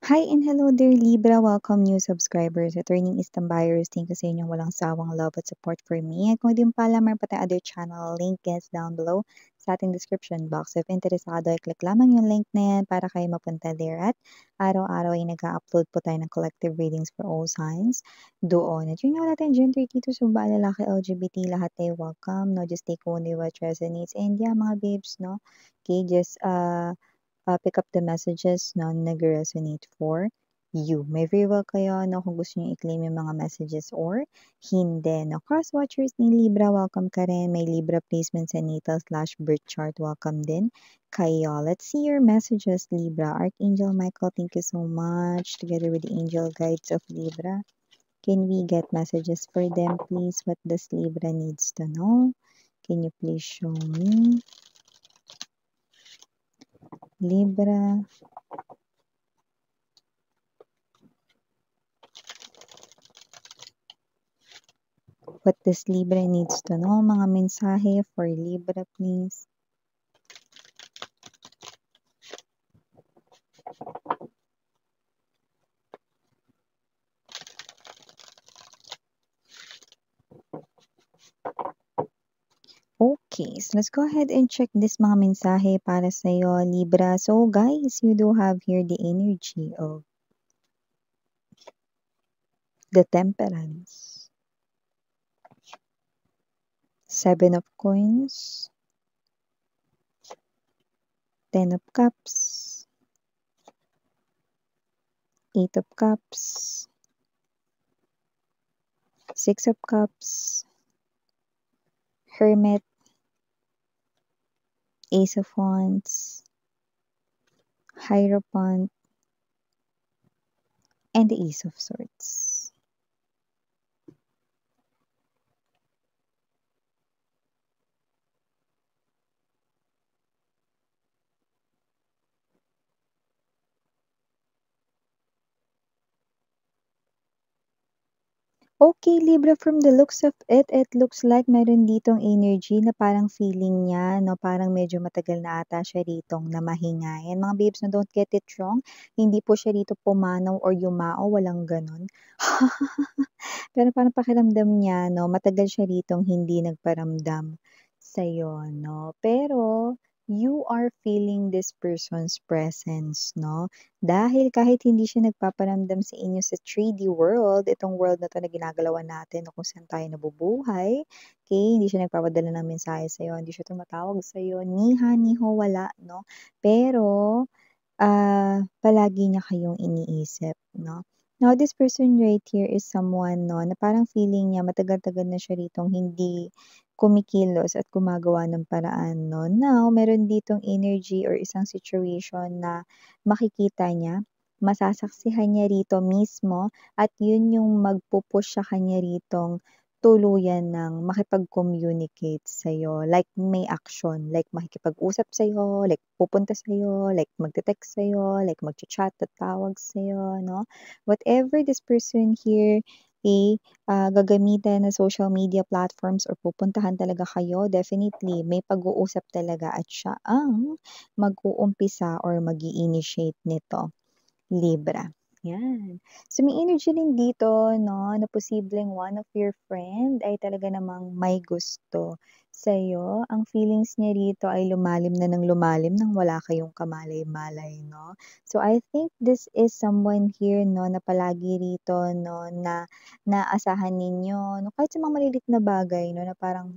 Hi and hello there, Libra. Welcome new subscribers, returning Eastern buyers. Thank you sa inyong walang sawang love at support for me. At kung di mo pa alam, meron pa tayong other channel, link is down below sa ating description box. If interesado, i-click lamang yung link na yan para kayo mapunta there. At araw-araw ay nag-upload po tayo ng collective readings for all signs doon. At yun nga natin, gender dito, sumba, lalaki, LGBT, lahat tayo welcome. No, just take only what resonates. And yeah, mga babes, no, okay, just pick up the messages na nag-resonate for you. May very well kayo no, kung gusto niyo i-claim yung mga messages or hindi. No? Cross-watchers ni Libra, welcome ka rin. May Libra placements sa natal/birth chart, welcome din kayo. Let's see your messages, Libra. Archangel Michael, thank you so much. Together with the angel guides of Libra. Can we get messages for them, please? What does Libra needs to know? Can you please show me? Libra. What does Libra needs to know? Mga mensahe for Libra, please. Okay, so let's go ahead and check this mga mensahe para sa'yo, Libra. So guys, you do have here the energy of the Temperance, Seven of Coins, Ten of Cups, Eight of Cups, Six of Cups, Hermit, Ace of Wands, Hierophant, and the Ace of Swords. Okay, Libra, from the looks of it looks like meron ditong energy na parang feeling niya, no, parang medyo matagal na ata siya ritong namahingayan. Mga babes, no, don't get it wrong. Hindi po siya rito pumanaw or yumao, walang ganon. Pero parang pakiramdam niya, no, matagal siya ritong hindi nagparamdam sa'yo, no. Pero you are feeling this person's presence, no. Dahil kahit hindi siya nagpaparamdam sa inyo sa 3D world, itong world na 'to na ginagalawan natin o kung saan tayo nabubuhay, okey, hindi siya nagpapadala ng mensahe sa'yo, hindi siya tumatawag sa'yo, ni ha, ni ho, wala 'no. Pero, palagi niya kayong iniisip 'no. Now this person right here is someone 'no, na parang feeling niya matagal-tagal na siya ritong hindi kumikilos at gumagawa ng paraan 'no. Now meron ditong energy or isang situation na makikita niya, masasaksihan niya rito mismo at yun yung magpu-push sa kanya ritong tuluyan ng makipag-communicate sa'yo. Like may action, like makikipag-usap sa'yo, like pupunta sa'yo, like magte-text sa'yo, like magcha-chat, tatawag sa'yo 'no. Whatever this person here, gagamitan na social media platforms or pupuntahan talaga kayo, definitely may pag-uusap talaga at siya ang mag-uumpisa or mag-i-initiate nito, Libra. Yan. So may energy rin dito 'no, na posibleng one of your friend ay talaga namang may gusto sa'yo. Ang feelings niya rito ay lumalim na ng lumalim nang wala kayong kamalay-malay 'no. So I think this is someone here 'no, na palagi rito 'no, na naasahan ninyo 'no, kahit sa mga maliliit na bagay 'no, na parang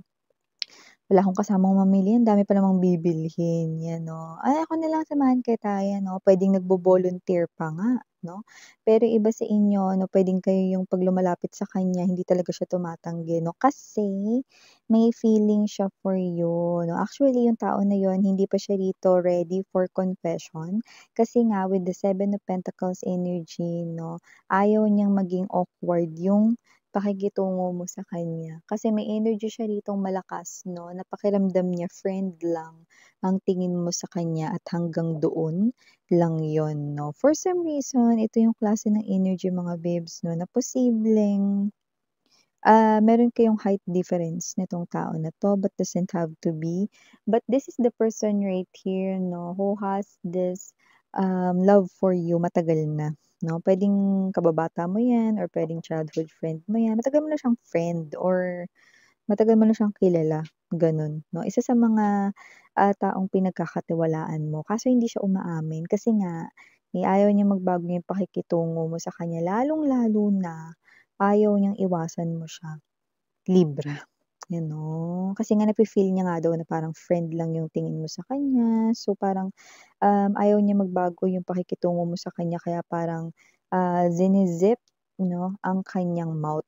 wala akong kasamang mamili, ang dami pa namang bibilhin, 'yan 'no. "Ay, ako na lang, samahan kita." 'Yan 'no, puwedeng nagvo-volunteer pa nga 'no. Pero iba sa inyo 'no, puwedeng kayo yung 'pag lumalapit sa kanya hindi talaga siya tumatanggi 'no, kasi may feeling siya for you 'no. Actually, yung tao na yun hindi pa siya rito ready for confession, kasi nga with the Seven of Pentacles energy 'no, ayaw niyang maging awkward yung pakikitungo mo sa kanya. Kasi may energy siya ritong malakas 'no, na pakiramdam niya friend lang ang tingin mo sa kanya at hanggang doon lang yon 'no. For some reason, ito yung klase ng energy mga babes 'no, na posibleng, meron kayong height difference nitong tao na 'to, but doesn't have to be. But this is the person right here 'no, who has this, love for you matagal na, 'no? Puwedeng kababata mo 'yan or puwedeng childhood friend mo 'yan, matagal mo na siyang friend or matagal mo na siyang kilala, gano'n, 'no? Isa sa mga, taong pinagkakatiwalaan mo kaso hindi siya umaamin kasi nga, ayaw niyang magbago yung pakikitungo mo sa kanya lalong-lalo na ayaw niyang iwasan mo siya. Libra, kasi nga nafi-feel niya nga daw na parang friend lang yung tingin mo sa kanya, so parang, ayaw niya magbago yung pakikitungo mo sa kanya kaya parang, zini-zip 'no, ang kanyang mouth,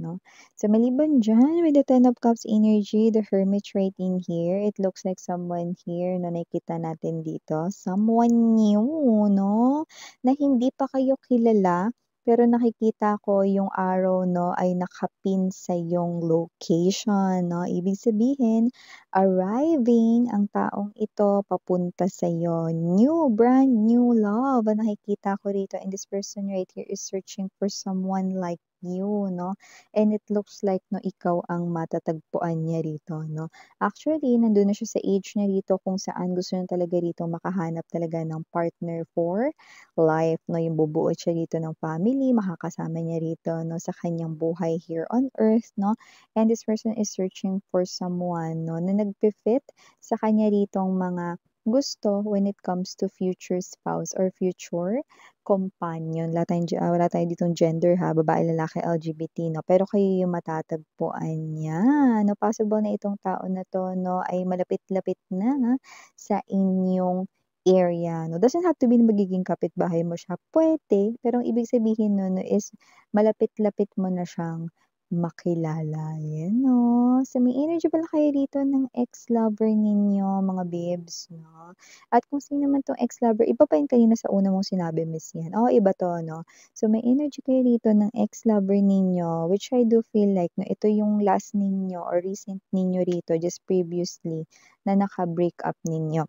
'no. So maliban diyan with the Ten of Cups energy, the Hermit right in here, it looks like someone here na nakikita natin dito, someone new 'no, na hindi pa kayo kilala. Pero nakikita ko yung arrow 'no, ay nakapin sa iyong location 'no. Ibig sabihin, arriving ang taong ito papunta sa'yo. New, brand new love ang nakikita ko rito and this person right here is searching for someone like you 'no. And it looks like 'no, ikaw ang matatagpuan niya rito 'no. Actually, nandun na siya sa age niya rito kung saan gusto niya talaga rito makahanap talaga ng partner for life 'no, yung bubuo siya dito ng family, makakasama niya rito 'no, sa kanyang buhay here on earth 'no. And this person is searching for someone 'no, na nagfi-fit sa kanya ritong mga gusto when it comes to future spouse or future companion. Wala tayong ditong gender ha, babae, lalaki, LGBT 'no, pero kayo yung matatagpuan niya 'no. Possible na itong tao na 'to 'no, ay malapit-lapit na sa inyong area 'no. Doesn't have to be na magiging kapitbahay mo siya, puwede, pero ang ibig sabihin nun 'no is malapit-lapit mo na siyang makilala, 'yan 'no. So may energy pala kayo dito ng ex-lover ninyo mga babes 'no. At kung sino man 'tong ex-lover, iba pa yun kanina sa una mong sinabi Miss Yan, oo iba 'to 'no. So may energy kayo dito ng ex-lover ninyo which I do feel like 'no, ito yung last ninyo or recent ninyo rito just previously na naka-break up ninyo.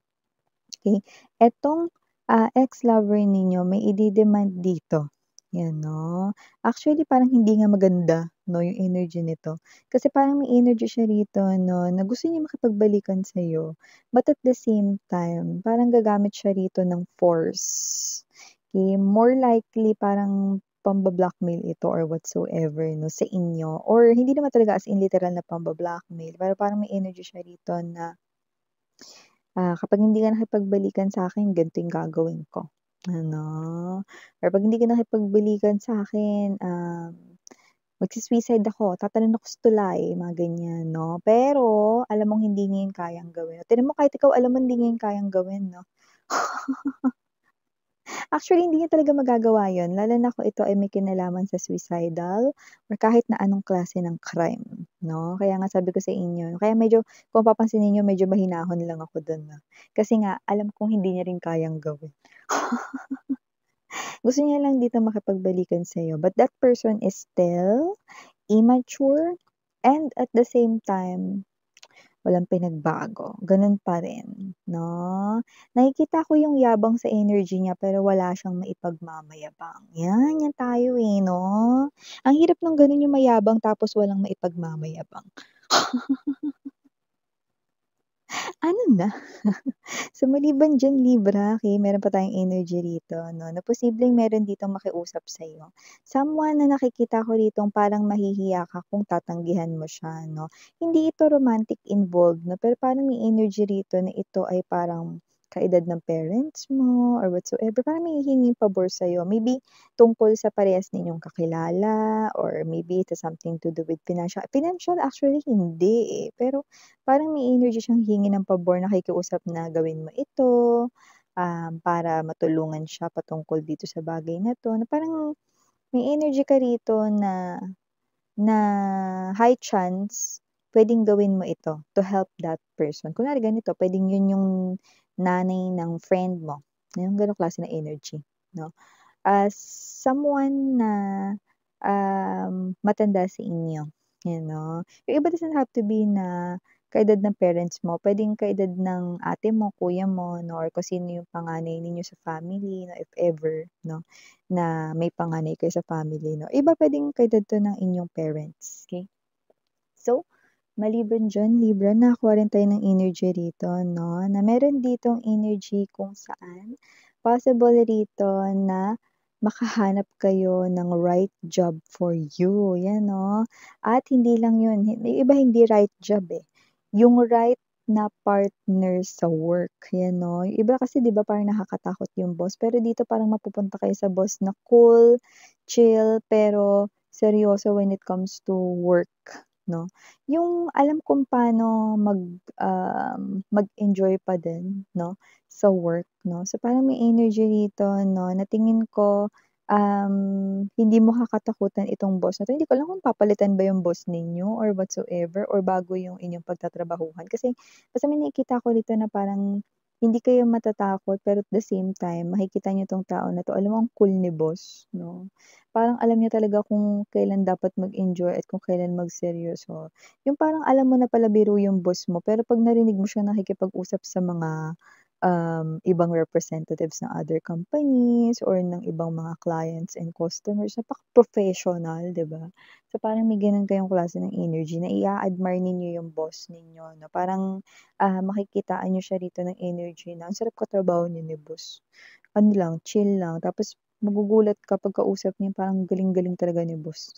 Okey, etong, ex-lover ninyo may ide-demand dito, 'yan 'no. Actually parang hindi nga maganda 'no, yung energy nito. Kasi parang may energy siya rito 'no, na gusto niya makipagbalikan sa'yo, but at the same time parang gagamit siya rito ng force. Okay, more likely parang pamba-blackmail ito or whatsoever 'no, sa inyo or hindi naman talaga as in literal na pamba-blackmail, pero parang may energy siya rito na kapag hindi ka nakipagbalikan sa'kin ganito yung gagawin ko, ano. Or 'pag hindi ka nakipagbalikan sa'kin, magsu-suicide ako, tatalon ako sa tulay, mga ganyan 'no. Pero alam mong hindi niya yun kayang gawin. Tignan mo kahit ikaw alam mo hindi niya yun kayang gawin 'no. Actually, hindi niya talaga magagawa yun lalo na kung ito ay may kinalaman sa suicidal or kahit na anong klase ng crime, 'no? Kaya nga sabi ko sa inyo, kaya medyo kung papansinin niyo medyo mahinahon lang ako dun 'no. Kasi nga alam kong hindi niya rin kayang gawin. Gusto niya lang dito makipagbalikan sa'yo but that person is still immature and at the same time walang pinagbago, gano'n pa rin, 'no? Nakikita ko yung yabang sa energy niya pero wala siyang maipagmamayabang. 'Yan tayo, eh, 'no? Ang hirap nung gano'n yung mayabang tapos walang maipagmamayabang. Ano na? So, maliban diyan Libra, okey, meron pa tayong energy rito 'no, na posibleng meron ditong makiusap sa'yo. Someone na nakikita ko ritong parang mahihiya ka kung tatanggihan mo siya 'no. Hindi ito romantic involved 'no, pero parang may energy rito na ito ay parang kaedad ng parents mo or whatsoever, parang may hihinging pabor sa'yo. Maybe tungkol sa parehas ninyong kakilala or maybe it has something to do with financial actually hindi, eh, pero parang may energy siyang hihingi ng pabor, nakikiusap na gawin mo ito, para matulungan siya patungkol dito sa bagay na 'to, na parang may energy ka rito na na high chance puwedeng gawin mo ito to help that person. Kunwari ganito, puwedeng yun yung nanay ng friend mo, yung gano'ng klase ng energy 'no. Someone na, matanda sa inyo, you know. Yung iba doesn't have to be na kaedad ng parents mo, puwedeng kaedad ng ate mo, kuya mo 'no, or kung sino yung panganay ninyo sa family 'no, if ever 'no, na may panganay kayo sa family 'no. Iba puwedeng kaedad 'to ng inyong parents, okey? So, maliban diyan Libra, nakakuha rin tayo ng energy rito 'no, na meron ditong energy kung saan possible rito na makahanap kayo ng right job for you, 'yan 'no. At hindi lang 'yun, yung iba hindi right job, eh, yung right na partner sa work, 'yan 'no. Yung iba kasi 'di ba parang nakakatakot yung boss, pero dito parang mapupunta kayo sa boss na cool, chill, pero seryoso when it comes to work, 'no. Yung alam kung paano mag-enjoy pa din 'no, sa work 'no. So, parang may energy rito 'no, na tingin ko, hindi mo kakatakutan itong boss na 'to. Hindi ko alam kung papalitan ba yung boss ninyo or whatsoever or bago yung inyong pagtatrabahuhan. Kasi basta may nakikita ko rito na parang hindi kayo matatakot pero at the same time makikita niyo 'tong tao na 'to, alam mo ang cool ni boss 'no. Parang alam niya talaga kung kailan dapat mag-enjoy at kung kailan magseryoso. Yung parang alam mo na pala biro yung boss mo, pero 'pag narinig mo siyang nakikipag-usap sa mga, ibang representatives ng other companies or ng ibang mga clients and customers, napaka-professional, 'di ba? So, parang may gano'n kayong klase ng energy na i-a-admire ninyo yung boss ninyo 'no, parang, makikitaan niyo siya rito ng energy na ang sarap katrabaho niyo ni boss. Ano lang, chill lang tapos magugulat ka pagkausap niya parang galing-galing talaga ni boss.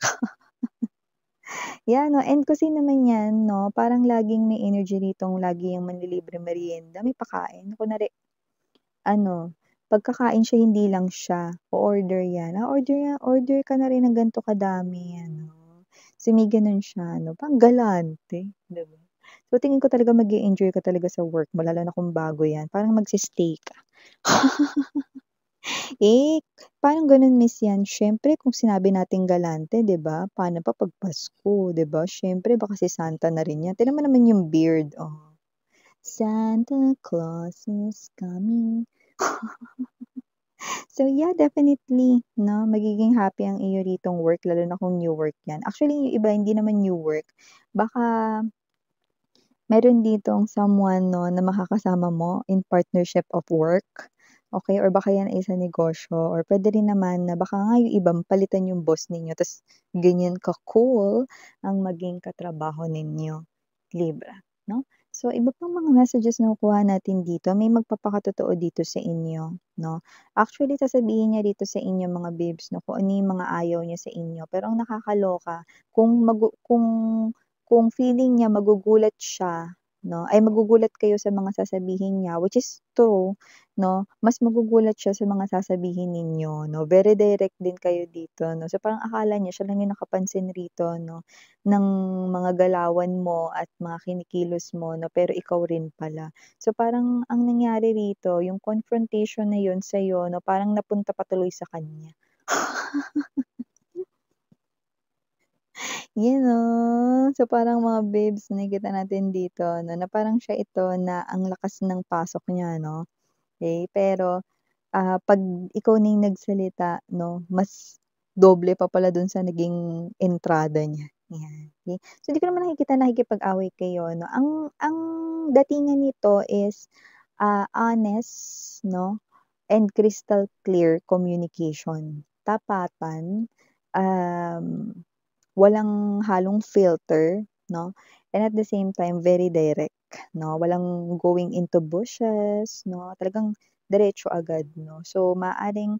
'Yan 'no, and kung sino man 'yan 'no, parang laging may energy ritong lagi yang manlilibreng meryenda, may pakain. Kunwari ano, pagkakain siya hindi lang siya, o-order 'yan, order ka na rin ng ganito kadami ano. So, may gano'n siya 'no, parang galante, 'di ba? So, tingin ko talaga mag-e-enjoy ka talaga sa work mo lalo na kung bago 'yan, parang magse-stay ka. Eh, paanong gano'n Miss 'yan? Siyempre kung sinabi nating galante 'di ba, paano pa 'pag Pasko 'di ba, siyempre baka si Santa na rin 'yan. Tignan mo naman yung beard, oh. Santa Claus is coming. So yeah, definitely 'no, magiging happy ang iyo ritong work lalo na kung new work 'yan. Actually yung iba hindi naman new work, baka meron ditong someone 'no, na makakasama mo in partnership of work, okey, or baka yan ay sa negosyo or puwede rin naman na baka nga yung iba palitan yung boss ninyo ta's ganyan ka-cool ang maging katrabaho ninyo, Libra, 'no? So, iba pang mga messages na nakukuha natin dito, may magpapakatotoo dito sa inyo, 'no? Actually, sasabihin niya dito sa inyo mga babes 'no, kung ano yung mga ayaw niya sa inyo, pero ang nakakaloka kung feeling niya magugulat siya 'no, ay magugulat kayo sa mga sasabihin niya, which is true 'no, mas magugulat siya sa mga sasabihin ninyo 'no, very direct din kayo dito 'no. So, parang akala niya siya lang yung nakapansin rito 'no, ng mga galawan mo at mga kinikilos mo 'no, pero ikaw rin pala. So, parang ang nangyari rito yung confrontation na yun sa'yo 'no, parang napunta pa tuloy sa kanya. Yun 'no. So, parang mga babes nakikita natin dito 'no, na parang siya ito na ang lakas ng pasok niya 'no, okey. Pero, 'pag ikaw na yung nagsalita 'no, mas doble pa pala dun sa naging entrada niya, yan, okey. So, di ko naman nakikita nakikipag-away kayo 'no. Ang datingan nito is, honest 'no, and crystal clear communication. Tapatan, um walang halong filter 'no, and at the same time very direct 'no, walang going into bushes 'no, talagang diretso agad 'no. So maaaring,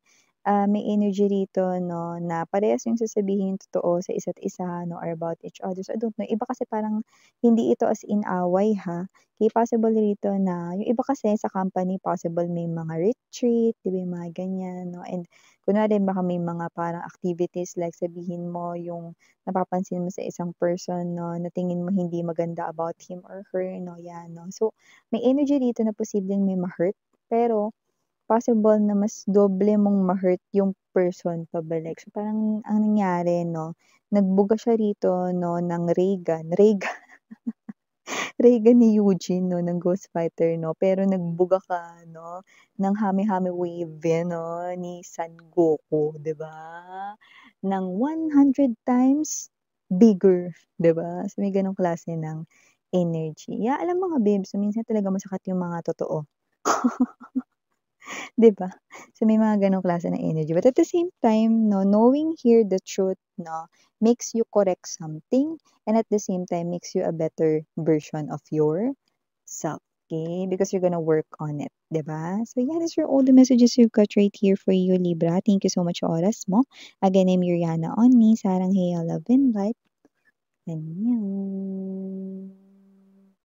may energy rito 'no, na parehas yung sasabihin yung totoo sa isa't isa 'no, or about each other. So I don't know, iba kasi parang hindi ito as in away ha, kaya possible rito na yung iba kasi sa company possible may mga retreat, 'di ba, yung mga ganyan 'no, and kunwari baka may mga parang activities like sabihin mo yung napapansin mo sa isang person 'no, na tingin mo hindi maganda about him or her 'no, 'yan 'no. So, may energy dito na posibleng may ma-hurt, pero possible na mas doble mong ma-hurt yung person pabalik. So, parang ang nangyari 'no, nagbuga siya rito 'no ng ray gun, ray gun ni Eugene 'no, ng Ghost Fighter 'no, pero nagbuga ka 'no, ng Hame-Hame Wave 'no, ni Son Goku, 'di ba? Ng 100 times bigger, 'di ba? So, may gano'ng klase ng energy. Yeah, alam mo nga babes, minsan talaga masakit yung mga totoo, 'di ba? So, may mga gano'ng klase ng energy. But at the same time 'no, knowing here the truth 'no, makes you correct something and at the same time makes you a better version of yourself. Okay? Because you're gonna work on it, 'di ba? So yeah, these are all the messages you've got right here for you, Libra. Thank you so much sa oras mo. Again, I'm Miriana Onni, Sarang Heya Love and Light. And you.